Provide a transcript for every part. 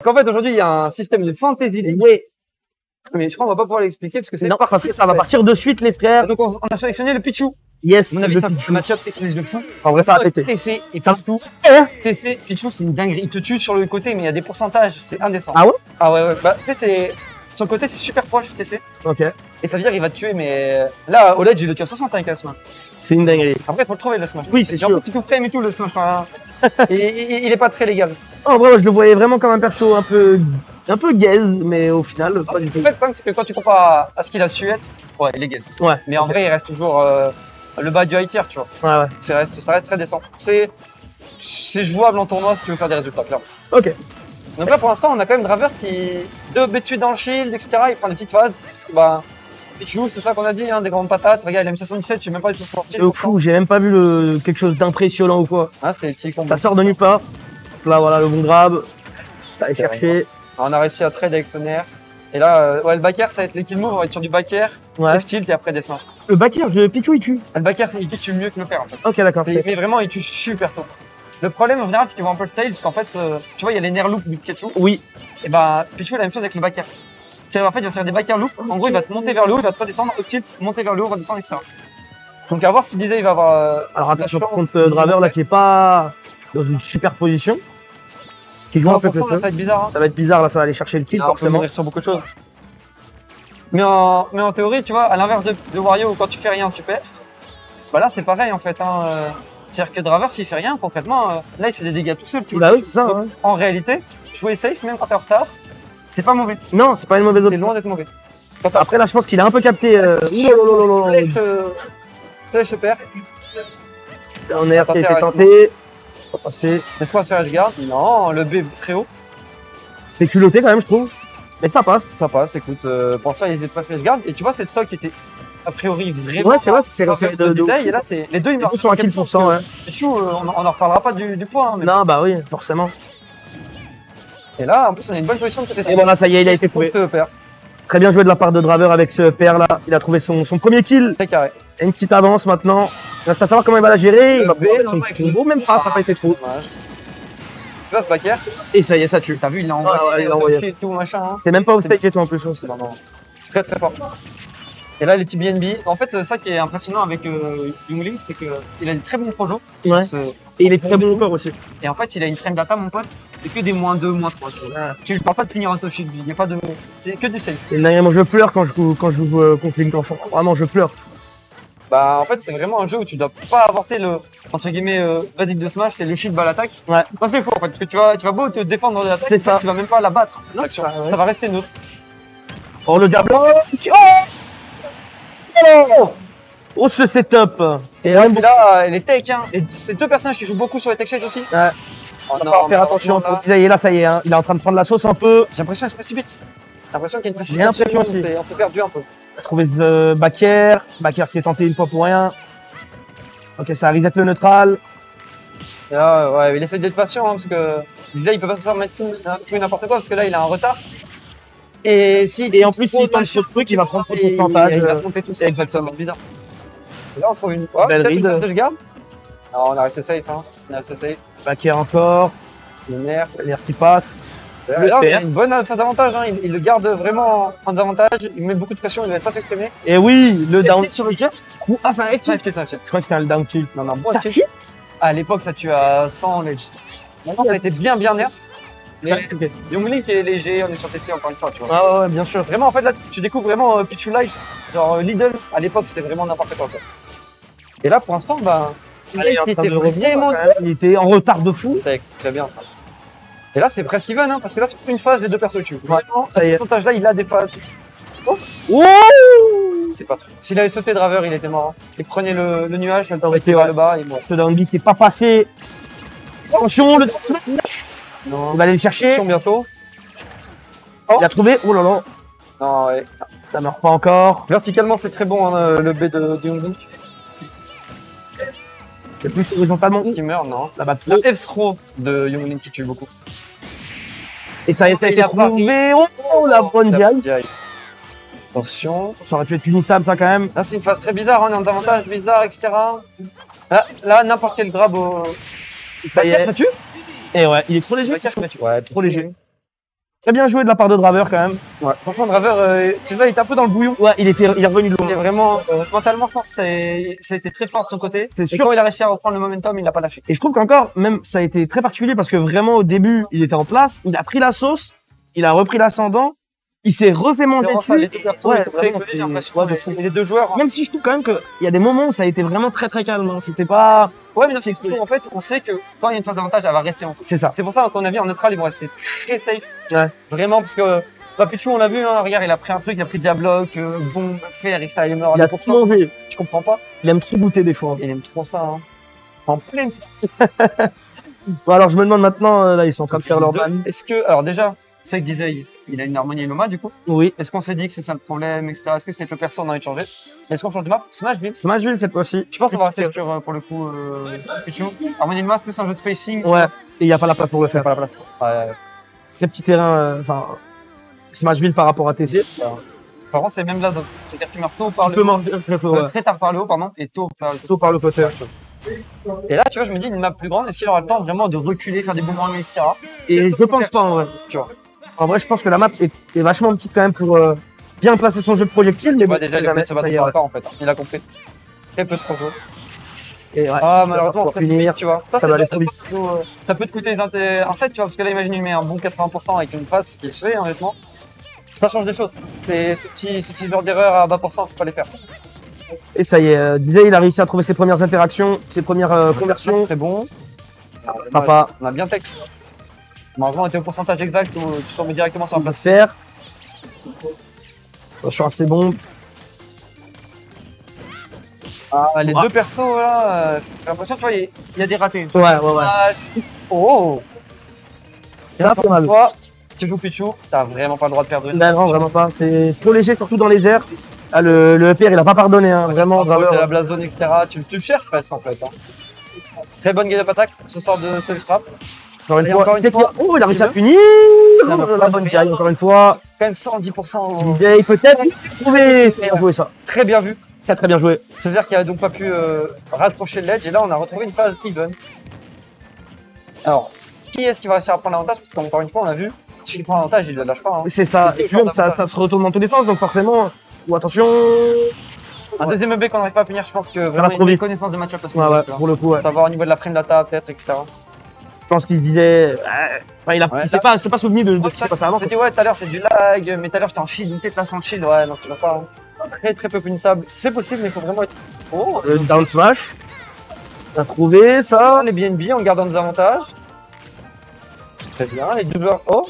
En fait, aujourd'hui, il y a un système de fantasy league. Oui. Mais je crois qu'on va pas pouvoir l'expliquer parce que c'est Non, parce que ça va partir de suite, les frères. Donc, on a sélectionné le Pichu. Yes. On a vu un match-up TC de fou. En vrai, ça va péter. TC et Ça Pichu. Hein TC, Pichu, c'est une dinguerie. Il te tue sur le côté, mais il y a des pourcentages. C'est indécent. Ah ouais? Ah ouais, ouais. Bah, tu sais, c'est. Sur le côté, c'est super proche, TC. Ok. Et ça veut dire qu'il va te tuer, mais. Là, au ledge, il le tue à 60 avec la smash. C'est une dinguerie. Après, il faut le trouver, le smash. Oui, c'est Et en sûr. plus, tu frame et tout, le smash. Enfin, il est pas très légal. En vrai, moi, je le voyais vraiment comme un perso un peu gaze, mais au final, pas du tout. En fait, le problème, c'est que quand tu compares à ce qu'il a su être, ouais, il est gaze. Ouais. Mais en vrai, il reste toujours le bas du high tier, tu vois. Ouais, ouais. Ça reste très décent. C'est jouable en tournoi si tu veux faire des résultats, clairement. Ok. Donc là, pour l'instant, on a quand même Draver qui 2 B dessus dans le shield, etc. Il prend des petites phases. Bah, Pichu, c'est ça qu'on a dit, hein, des grandes patates. Regarde, il a M77, je sais même pas, ils sont sortis. C'est fou, j'ai même pas vu quelque chose d'impressionnant ou quoi. Ah, c'est les petits combos. Ça sort de nulle part. Là, voilà, le bon grab. Ça allait chercher. On a réussi à trade avec Sonaire. Et là, ouais, le backer, ça va être les kill moves, on va être sur du backer, Ouais. F-tilt et après des smash. Le backer de Pichu, il tue. Le backer, il tue mieux que le père en fait. Ok, d'accord. Mais vraiment, il tue super tôt. Le problème en général, c'est qu'ils vont un peu le style, parce qu'en fait, tu vois, il y a les nerfs loop du Pikachu. Oui. Et bah, Pichu a la même chose avec le backer. En fait, il va faire des backer loop. En gros, il va te monter vers le haut, il va te redescendre, F-tilt, monter vers le haut, redescendre, etc. Donc, à voir si Lisa, il va avoir. Alors attention, par contre, Draver là qui est pas dans une super position. Qui joue un peu ça va être bizarre. Hein. Ça va être bizarre là, ça va aller chercher le kill Alors, forcément. on peut sur beaucoup de choses. Mais en théorie, tu vois, à l'inverse de Wario où quand tu fais rien, tu perds. Bah là, c'est pareil en fait. Hein. C'est-à-dire que Draver, s'il fait rien, concrètement, là, il se fait des dégâts tout seul. Tu vois. Bah oui, c'est ça. Donc, Ouais. en réalité, jouer safe, même quand t'es en retard, c'est pas mauvais. Non, c'est pas une mauvaise C'est option. loin d'être mauvais. Après là, je pense qu'il a un peu capté. Flèche se perd. On est qui a été tenté. On va passer. Est-ce qu'on va se faire edgeguard? Non, le B très haut. C'était culotté quand même, je trouve. Mais ça passe. Ça passe, écoute, pour ça, il était pas fait edgeguard. Et tu vois, cette stock était a priori vraiment. Ouais, c'est vrai, c'est resserré de détail. Et là, c'est les deux, ils Les deux sont à kill %, ouais. Pichu, on en reparlera pas du point. Hein, mais... Non, bah oui, forcément. Et là, en plus, on a une bonne position de côté. Et voilà, ça y est, il a été trouvé. Très bien joué de la part de Draver avec ce PR là. Il a trouvé son premier kill. Très carré. Et une petite avance maintenant. Il reste à savoir comment il va la gérer. Il va pouvoir même pas, ça n'a pas été faux. Tu vois ce backer? Et ça y est, ça tue. T'as vu, il l'a envoyé, il l'a envoyé. Et tout machin. Hein. C'était même pas au stake et tout en plus. Non, non. Très très fort. Et là, les petits BNB. En fait, ça qui est impressionnant avec Youngling, c'est qu'il a des très bons projos. Ouais. Et il est très bon encore aussi. Et en fait, il a une frame data, mon pote. C'est que des -2, -3. Tu parles pas de finir un top shield, il n'y a pas de. C'est que du safe. C'est une dinguerie. Moi, je pleure quand je joue contre Link Enfant. Vraiment, je pleure. Bah, en fait, c'est vraiment un jeu où tu dois pas avoir, tu sais, le, entre guillemets, basique de Smash, c'est le shield bas l'attaque. Ouais. Bah, c'est faux, en fait, parce que tu vas beau te défendre de l'attaque, C'est ça. tu vas même pas la battre. Non, l'action. ça, ouais. Ça va rester neutre. Oh, le diable. Oh, ce setup. Et là, les techs, hein. C'est deux personnages qui jouent beaucoup sur les tech shades aussi. Ouais. Oh, On va faire attention. Ça y est, là, ça y est. Hein. Il est en train de prendre la sauce un peu. J'ai l'impression qu'elle se précipite. J'ai l'impression qu'il y a une J'ai précipitation. l'impression aussi. On s'est perdu un peu. Il a trouvé ce Backer. Backer qui est tenté une fois pour rien. Ok, ça reset le neutral. Et là, ouais, il essaie d'être patient, hein, parce que Lisa, il peut pas se faire mettre tout et n'importe quoi, parce que là, il a un retard. Et en plus, s'il tente ce truc, il va prendre trop de pourcentage. Il va se monter tout seul. Exactement. C'est bizarre. Et là, on trouve une. Oh, Belle peut-être une ride. phase de je garde. Non, on a resté safe, hein. On a resté safe. Backer encore. Le nerf. L'air qui passe. Là, il a une bonne phase d'avantage, hein. Il le garde vraiment en désavantage. Il met beaucoup de pression, il ne va pas s'exprimer. Et oui, le down. Sur le kill. Enfin, Ça, je crois que c'était un down kill. Non, non, bon, T'as kill. tué À l'époque, ça tue à 100 ledge. Maintenant, ça a été bien nerf. Mais Ok. Youngling est léger, on est sur TC encore une fois, tu vois. Ah ouais, bien sûr. Vraiment, en fait, là, tu découvres vraiment Pichu Lights. Genre Lidl, à l'époque, c'était vraiment n'importe quoi. Et là, pour l'instant, bah. Il est en train de revenir, vraiment. quand même. Il était en retard de fou. C'est très bien ça. Et là, c'est presque even, hein, parce que là, sur une phase, les deux persos tuent. Vraiment, ça y est. ce pourcentage là, il a des phases. Oh, Ouh, c'est pas trop. S'il avait sauté Draver, il était mort. Hein. Il prenait le nuage, ça aurait été, vers ouais. le bas, il est mort. ce down B qui est pas passé. Attention, le Non, on va aller le chercher. attention bientôt. Il a trouvé. Oh là là. Non, ouais. Ça meurt pas encore. Verticalement, c'est très bon, hein, le B de Youngling. C'est plus horizontalement. Qui meurt, non. La bat Le F-throw de Youngling qui tue beaucoup. Et ça a été Il a trouvé. Oh, la bonne diaille. Attention. Ça aurait pu être punissable, ça, quand même. Là, c'est une phase très bizarre, hein, on est en avantage bizarre, etc. Là n'importe quel grab au. Ça y est. Ça tue. Et ouais, il est trop léger. Ouais, Trop léger. Très bien joué de la part de Draver quand même. Ouais. Franchement, Draver, tu vois, il était un peu dans le bouillon. Ouais, il est revenu de Il est loin. vraiment, mentalement, je pense que ça a été très fort de son côté. C'est Et sûr. quand il a réussi à reprendre le momentum, il l'a pas lâché. Et je trouve qu'encore, même, ça a été très particulier parce que vraiment au début, il était en place, il a pris la sauce, il a repris l'ascendant, il s'est refait manger Vraiment, ça, dessus. les deux cartons, Ouais, ils sont très vraiment, collés, j'ai c'est- l'impression. ouais, de fou. Et les deux joueurs. Même si je trouve quand même qu'il y a des moments où ça a été vraiment très très calme. Hein. C'était pas. Ouais, mais non, c'est que, en fait, on sait que quand il y a une phase d'avantage, elle va rester en tout. C'est ça. C'est pour ça qu'en avis, en neutral, ils vont rester très safe. Ouais. Vraiment, parce que Rapichu, on l'a vu, hein, regarde, il a pris un truc, il a pris Diablock, bombe, fer, etc. Il est mort à Il a 2%. tout mangé. Je comprends pas. Il aime trop goûter des fois. Il aime trop ça, hein. En pleine Bon, alors je me demande maintenant, là ils sont en train de faire leur ban. Est-ce que, alors déjà, c'est que Disey, il a une harmonie Loma du coup. Oui. Est-ce qu'on s'est dit que c'est ça le problème, etc. Est-ce que c'était le perso, on a envie de changer? Est-ce qu'on change de map? Smashville. Smashville cette fois-ci. Je pense qu'on va rester sur, pour le coup, Pichu. Harmonie Loma, c'est plus un jeu de spacing. Ouais. Et il n'y a pas la place pour le Il y a faire. pas la place. Ouais. Très petit terrain, enfin. Smashville par rapport à TC. Par contre, c'est même la zone. C'est-à-dire que tu meurs tôt par Tu le peux manger très peu, ouais. très tard par le haut, pardon, et tôt par le Plutôt par le côté. Et là, tu vois, je me dis, une map plus grande, est-ce qu'il aura le temps vraiment de reculer, faire des boomerangs, etc. Et je pense pas en vrai. Tu vois. En vrai, je pense que la map est vachement petite quand même pour bien placer son jeu de projectile. Mais Tu vois, bon, déjà, c'est il jamais, se battre ça y est, par ouais. rapport, en fait. Il a compris. Très peu de progrès. Et ouais. Ah, malheureusement, pour très finir, vite, tu vois. ça va aller trop vite. Ça peut te coûter un set, tu vois, parce que là, imagine, il met un bon 80% avec une passe qui se fait, honnêtement. Ça change des choses. C'est ce petit genre d'erreur à bas pourcent, faut pas les faire. Et ça y est, Disey, il a réussi à trouver ses premières interactions, ses premières conversions. Très bon. Papa. On a bien tech. Malheureusement, on était au pourcentage exact où tu tombes directement sur la On va place. faire. Attention à ces bombes. Ah, les Ouais. deux persos là, j'ai l'impression, tu vois, il y a des ratés. Ouais. Ah, oh! C'est pas mal. Toi, tu joues Pichu, t'as vraiment pas le droit de perdre une. Non, vraiment pas. C'est trop léger, surtout dans les airs. Ah, le EPR, il a pas pardonné, hein. Vraiment, T'as Draver. la blast zone, etc. Tu le cherches presque en fait. Hein. Très bonne game attaque, ce sort de Soul Strap. Encore une Et fois, encore une c'est fois, qu'il- oh, il a réussi à deux. punir. Non, mais La bonne jaille, encore une fois. Quand même 110%. Disey, peut-être trouver. C'est bien joué ça. Très bien vu. Très bien joué. C'est-à-dire qu'il a donc pas pu raccrocher le ledge et là on a retrouvé une phase even. Alors, qui est-ce qui va réussir à prendre l'avantage? Parce qu'encore une fois, on a vu, s'il prend l'avantage, il ne le lâche pas. Hein. C'est ça. C'est Et puis même, ça toujours se retourne dans tous les sens, donc forcément. Ou attention. Un deuxième EB qu'on n'arrive pas à punir, je pense que vraiment va il y a trop une vite. connaissance de match-up parce Ouais, ouais, pour le coup, ouais. savoir au niveau de la frame data peut-être, etc. Je pense qu'il se disait. Enfin, il Ouais, s'est pas souvenu de ce qui ça, s'est passé avant. j'ai dit ouais, tout à l'heure c'est du lag, mais tout à l'heure j'étais en shield, une tête là sans le shield, ouais, non, tu vas pas. Hein. Très peu punissable. C'est possible, mais il faut vraiment être. Oh, Le down smash. On a trouvé ça. les BNB en gardant des avantages. Très bien, les doubleurs. Oh!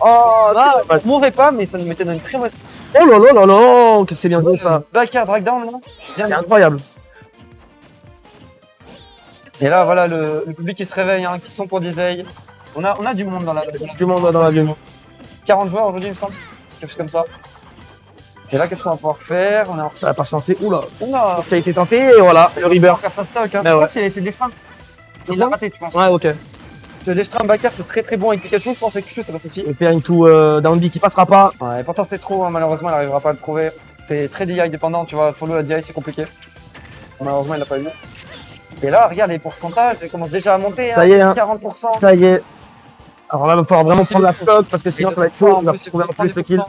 Oh, là, Ouais. on mourrait pas, mais ça nous mettait dans une très mauvaise. Oh là là là là, que c'est bien joué ça. Backer, drag down, là. Bien, C'est incroyable. Et là, voilà, le public qui se réveille, hein, qui sont pour Disey. On a du monde dans la. Du monde dans la vie. 40 joueurs aujourd'hui, il me semble. Quelque chose comme ça. Et là, qu'est-ce qu'on va pouvoir faire? On est en. Ça va pas se lancer. Oula. Oula! Ce qui a été tenté, et voilà, le rebirth. faire fast stock, hein. Bah ouais. Je pense qu'il a essayé de l'extrême. Il l'a raté, tu penses? Ouais, ok. Le l'extrême backer, c'est très bon avec Pikachu, je pense avec Pikachu, ça va être aussi. Le pair into down B qui passera pas. Ouais, et pourtant c'était trop, hein, malheureusement, il n'arrivera pas à le trouver. C'est très DI dépendant, tu vois, follow la DI, c'est compliqué. Malheureusement, il l'a pas eu. Et là, regarde les pourcentages, ils commencent déjà à monter. Ça y est, hein. 40%. Ça y est. Alors là, il va falloir vraiment prendre la stock parce que sinon ça va être chaud. On va trouver un plus le kill.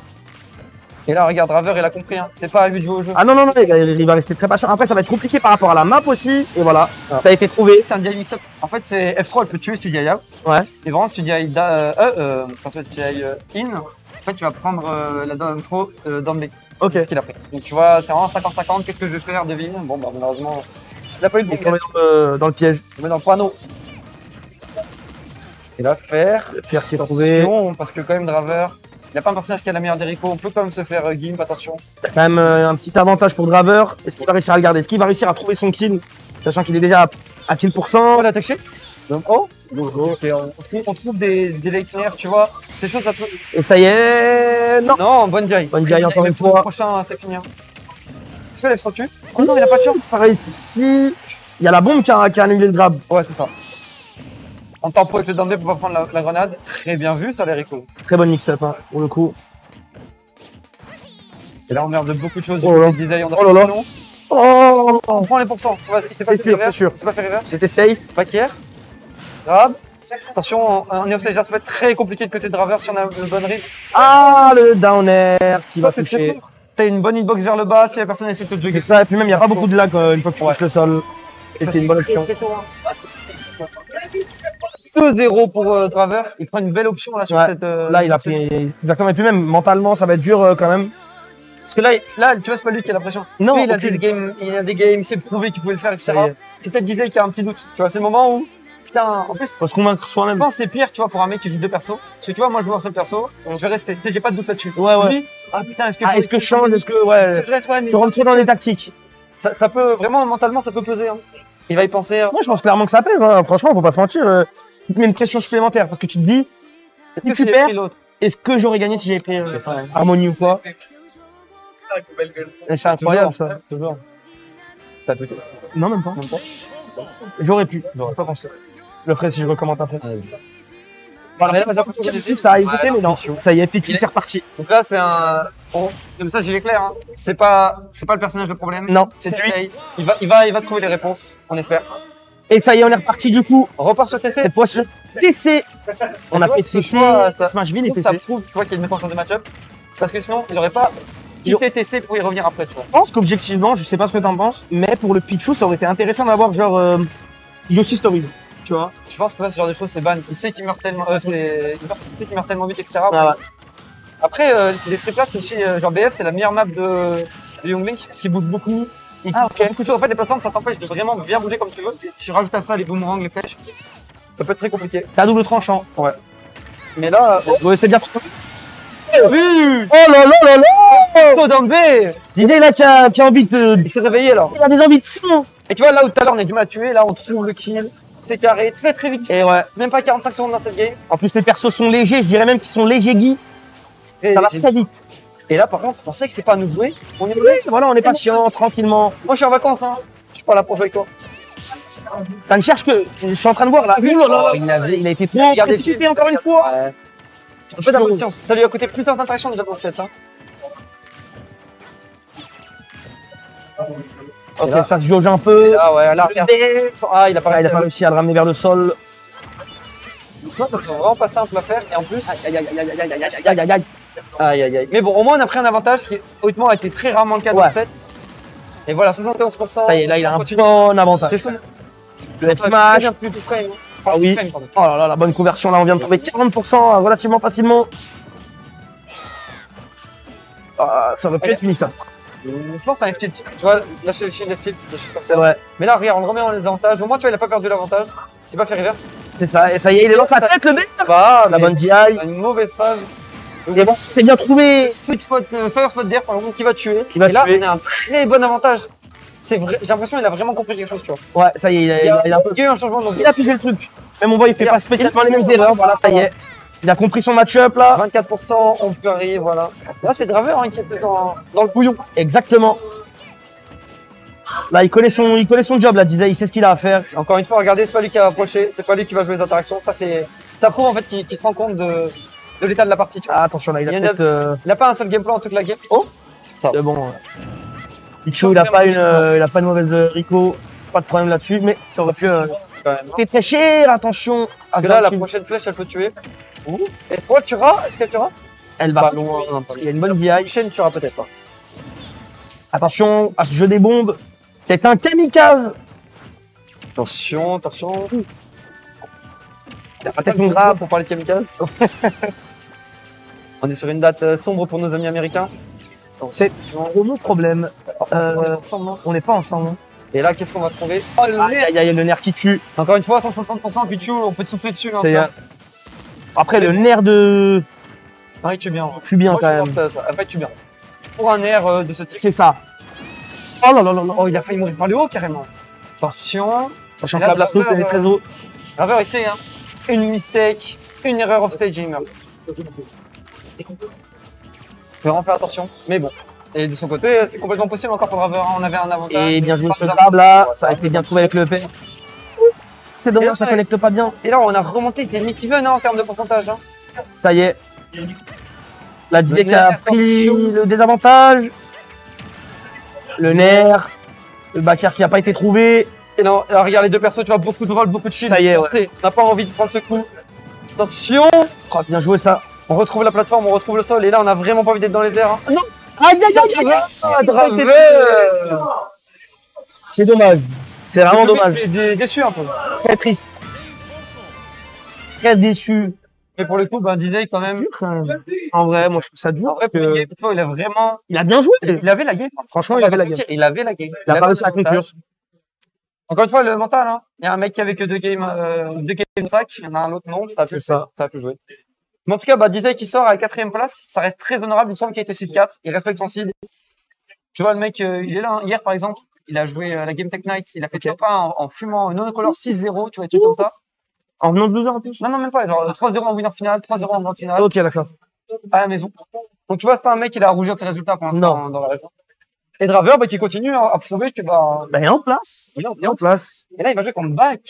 Et là, regarde, Draver, il a compris, hein. C'est pas à lui de jouer au jeu. Ah non, non, non, il va rester très patient. Après, ça va être compliqué par rapport à la map aussi. Et voilà, ça a été trouvé. C'est un DI mix-up. En fait, c'est F3, elle peut tuer si tu DI out. Ouais. Et vraiment, si tu DI quand tu DI in, en fait, tu vas prendre la down throw dans le Ok. qu'il a pris. Donc tu vois, c'est vraiment 50-50, qu'est-ce que je vais faire, devine. Bon, bah malheureusement, il a pas eu de bon Il est tombé dans le piège. Je mets dans le panneau. Et là, faire. Le fer qui est trouvé. Non, parce que quand même, Draver, il n'a pas un personnage qui a la meilleure des Rico. On peut quand même se faire gimp, attention. Il y a quand même un petit avantage pour Draver. Est-ce qu'il va réussir à le garder? Est-ce qu'il va réussir à trouver son kill? Sachant qu'il est déjà à kill %. Oh, la tech shift. Donc, oh. Ok, on trouve des lakener, tu vois. Ces choses, ça peut. Et ça y est. Non. Non, bonne DI. Bonne DI encore une Le fois. prochain, c'est fini. Est-ce que la tue? Oh non, il a pas de chance. Ça réussit. Il y a la bombe qui a annulé le grab. Ouais, c'est ça. On tempo avec le down B pour pas prendre la grenade. Très bien vu, ça, les Rico. Très bonne mix-up hein, pour le coup. Et là, on meurt de beaucoup de choses. Oh là là. Disey, on a Oh là là. non. Oh, On prend les pourcents. Il s'est C'est pas fait sûr, reverse. c'est sûr. Il s'est pas fait reverse. c'était safe. Backer. Grab. Attention, on est au stage, ça peut être très compliqué de côté de Draver si on a une bonne read. Ah, le down air qui Ça, va c'est très toucher. court. T'as une bonne hitbox vers le bas si la personne essaie de te C'est jugger. ça, et puis même, il n'y a pas beaucoup de lag une fois que tu touches le sol. C'était une bonne option. 2-0 pour Draver. Il prend une belle option là sur Ouais, cette. là, il a pris. Exactement. Et puis même, mentalement, ça va être dur quand même. Parce que là, tu vois, c'est pas lui qui a la pression. Non, lui, il a aucune. des games, il s'est prouvé qu'il pouvait le faire, etc. Ça y est. C'est peut-être Disney qui a un petit doute. Tu vois, c'est le moment où. Putain, en plus, Faut se convaincre je soi-même. pense que c'est pire, tu vois, pour un mec qui joue deux persos. Parce que tu vois, moi, je joue un seul perso, donc je vais rester. Tu sais, j'ai pas de doute là-dessus. Ouais, ouais. Lui, ah putain, est-ce que. Ah, est-ce que je change? Est-ce que. Ouais. je reste, ouais, mais Tu rentres trop dans les tactiques. ça peut, vraiment, mentalement, ça peut peser. Hein. Il va y penser. Moi, je pense clairement que ça pèse. Hein. Franchement, faut pas se mentir. Tu te mets une pression supplémentaire parce que tu te dis, Est-ce si que tu j'ai perds, pris l'autre? est-ce que j'aurais gagné si j'avais pris ça. Harmonie ou quoi? Et c'est incroyable ça. Toujours. T'as tout. Non, même pas. J'aurais pu. J'aurais pas pensé. Je le ferai si je recommande après. Voilà, mais là, j'ai l'impression que ça a hésité, mais non. Ça y est, Pichu, c'est reparti. Donc là, c'est un. Comme ça, il est clair. Hein. C'est pas le personnage le problème. Non, C'est c'est lui. lui. Il va trouver les réponses. On espère. Et ça y est, on est reparti du coup. On repart sur TC. Cette fois, sur TC. On a Tu vois, fait ce TC, choix, ça- Smashville Je et trouve que ça TC. prouve, tu vois, qu'il y a une défense de match-up. Parce que sinon, il aurait pas quitté TC pour y revenir après, tu vois. Je pense qu'objectivement, je sais pas ce que t'en penses, mais pour le Pichu, ça aurait été intéressant d'avoir genre Yoshi Stories. Tu vois? Je pense que là, ce genre de choses, c'est ban. Il sait qu'il meurt tellement, il sait qu'il meurt tellement vite, etc. Ah ouais. Après, les free plats aussi, genre BF, c'est la meilleure map de Young Link, parce qu'il bouge beaucoup. Il fait beaucoup de choses. En fait, les plateformes, ça t'empêche de vraiment bien bouger comme tu veux. Tu rajoutes à ça les boomerangs, les flèches. Ça peut être très compliqué. C'est à double tranchant. Ouais. Mais là, Ouais, c'est bien. oui, Oh là là là là! Taux d'un B. L'idée là qui a envie de. Il s'est réveillé là. Il a des envies de sang! Et tu vois, là où tout à l'heure on a du mal à tuer, là on trouve le kill. C'est carré, très très vite. Et ouais. Même pas 45 secondes dans cette game. En plus, les persos sont légers, je dirais même qu'ils sont légers, Guy. Et, Ça va très vite. et là par contre, on sait que c'est pas à nous de jouer. On est Voilà, on est patient, tranquillement. Moi je suis en vacances, hein. Je suis pas là pour jouer avec toi. Ça ne cherche que. Je suis en train de voir là. Oui, Oh là là, il a été trop Regardez, précipité encore une fois. Ouais. Un peu d'impatience. Ça lui a coûté plus d'interaction déjà dans cette. Hein. Ok, là. ça se jauge un peu. Ah ouais, là, regarde. Ah, il a pas Ah, il a pas réussi. réussi à le ramener vers le sol. Non, c'est vraiment pas simple à faire. Et en plus, Aïe, aïe, aïe, aïe, aïe, aïe, aïe, aïe, aïe. aïe aïe aïe. Mais bon, au moins on a pris un avantage, ce qui honnêtement a été très rarement le cas dans Ouais. le set. Et voilà, 71%. Ça y est, là, il a un Continue. bon avantage. C'est son. Le smash. Ah oui. Frame, pardon. Oh là là, la bonne conversion, là, on vient de trouver 40% relativement facilement. Ah, ça aurait pu être fini ça. Je pense que c'est un F-tilt. Tu vois, lâcher le shield, F-tilt, des choses comme ça. C'est vrai. Mais là, regarde, on le remet en avantage. Au moins, tu vois, il a pas perdu l'avantage. C'est pas fait reverse. C'est ça, et ça y est, il est dans sa tête le mec. Bah, La bonne DI. Il a une mauvaise phase. Et bon, c'est bien trouvé. Sweet spot, Sawyer spot d'air, par exemple, qui va tuer. Qui va et là, tuer. on a un très bon avantage. C'est vrai, j'ai l'impression qu'il a vraiment compris quelque chose, tu vois. Ouais, ça y est, il a un peu. Il y a eu un changement de Il a pigé le truc. Même on voit, il fait pas spécialement les mêmes erreurs. Voilà, ça y est. Il a compris son match-up là. 24%, on peut arriver, voilà. Là, c'est Draver hein, qui est dans le bouillon. Exactement. Là, il connaît son job là, disait, il sait ce qu'il a à faire. Encore une fois, regardez, c'est pas lui qui a approché, c'est pas lui qui va jouer les interactions. Ça prouve en fait qu'il se rend compte de l'état de la partie. Tu vois. Ah, attention là, il a Il y en a- peut-être. Il n'a pas un seul gameplay en toute la game. Oh C'est bon. Pichu, il a pas une mauvaise Rico, pas de problème là-dessus, mais ça aurait pu. quand même. C'est très cher, attention. Parce que là, la prochaine flèche, elle peut tuer. Est-ce qu'elle tuera Est-ce qu'elle tuera Elle va Pas loin. loin. Il y a une bonne La VI. chaîne tuera peut-être pas. Attention à ce jeu des bombes. C'est un kamikaze. Attention, attention. Il a peut-être une grave. pour parler de kamikaze. On est sur une date sombre pour nos amis américains. C'est un gros problème. Ensemble, non On n'est pas ensemble. Hein. Et là, qu'est-ce qu'on va trouver Oh, le Aïe, nez aïe, aïe, le nerf qui tue. Encore une fois, 160%, Pichu, on peut te souffler dessus. Hein, C'est, ça. Après, le nerf de. Ah, il tue bien. tue bien Moi, quand je même. pense que ça. En fait, il tue bien. Pour un air de ce type. C'est ça. Oh là là là là. Oh, il a failli mourir par le haut carrément. Attention. Sachant Et que là, la blast elle est très haut. Draver, il sait, hein. Une mistake, une erreur of staging. Faut vraiment faire attention. Mais bon. Et de son côté, c'est complètement possible encore pour Draver. Hein. On avait un avantage. Et bien joué Pas ce besoin- grab là. Ça a été bien trouvé avec le EP. C'est Et dommage, là, ça connecte pas bien. Et là, on a remonté des mid-even hein, en termes de pourcentage. Hein. Ça y est. La disait Le qui a nerf, pris le désavantage. Le nerf. Le backer qui n'a pas été trouvé. Et non, alors, regarde les deux persos, tu vois, beaucoup de rolls, beaucoup de shield. Ça y est, ouais. On n'a pas envie de prendre ce coup. Attention! Oh, bien joué ça. On retrouve la plateforme, on retrouve le sol, et là, on a vraiment pas envie d'être dans les airs. Hein. Non! Aïe, aïe, aïe, aïe! Ah, Draveur! C'est dommage. C'est vraiment dommage. Déçu un peu. Très triste. Très déçu. Mais pour le coup, ben, Disney, quand même. En vrai, moi je trouve ça dur. En vrai, Parce que... tu vois, il a vraiment. Il a bien joué. Il avait la game. Franchement, il avait la game. Il avait la game. Il a pas réussi à conclure. Encore une fois, le mental, hein. Il y a un mec qui avait que deux games sac, il y en a un autre non. C'est ça. Ça a pu jouer. Mais en tout cas, bah, Disney qui sort à la 4ème place, ça reste très honorable. Il me semble qu'il a été seed 4. Il respecte son seed. Tu vois, le mec, il est là. Hein. Hier, par exemple, il a joué à la Game Tech Night. Il a fait top 1 en fumant non-color 6-0, tu vois, des trucs comme ça. En venant de 2 heures en plus? Non, même pas. Genre 3-0 en winner final, 3-0 en grand final. Ok, d'accord. À la maison. Donc, tu vois, c'est pas un mec qui a à rougir de ses résultats pour l'instant dans la région. Et Draver, bah, qui continue à prouver que, bah. Bah, il est en place. Il est en place. Et là, il va jouer contre Back.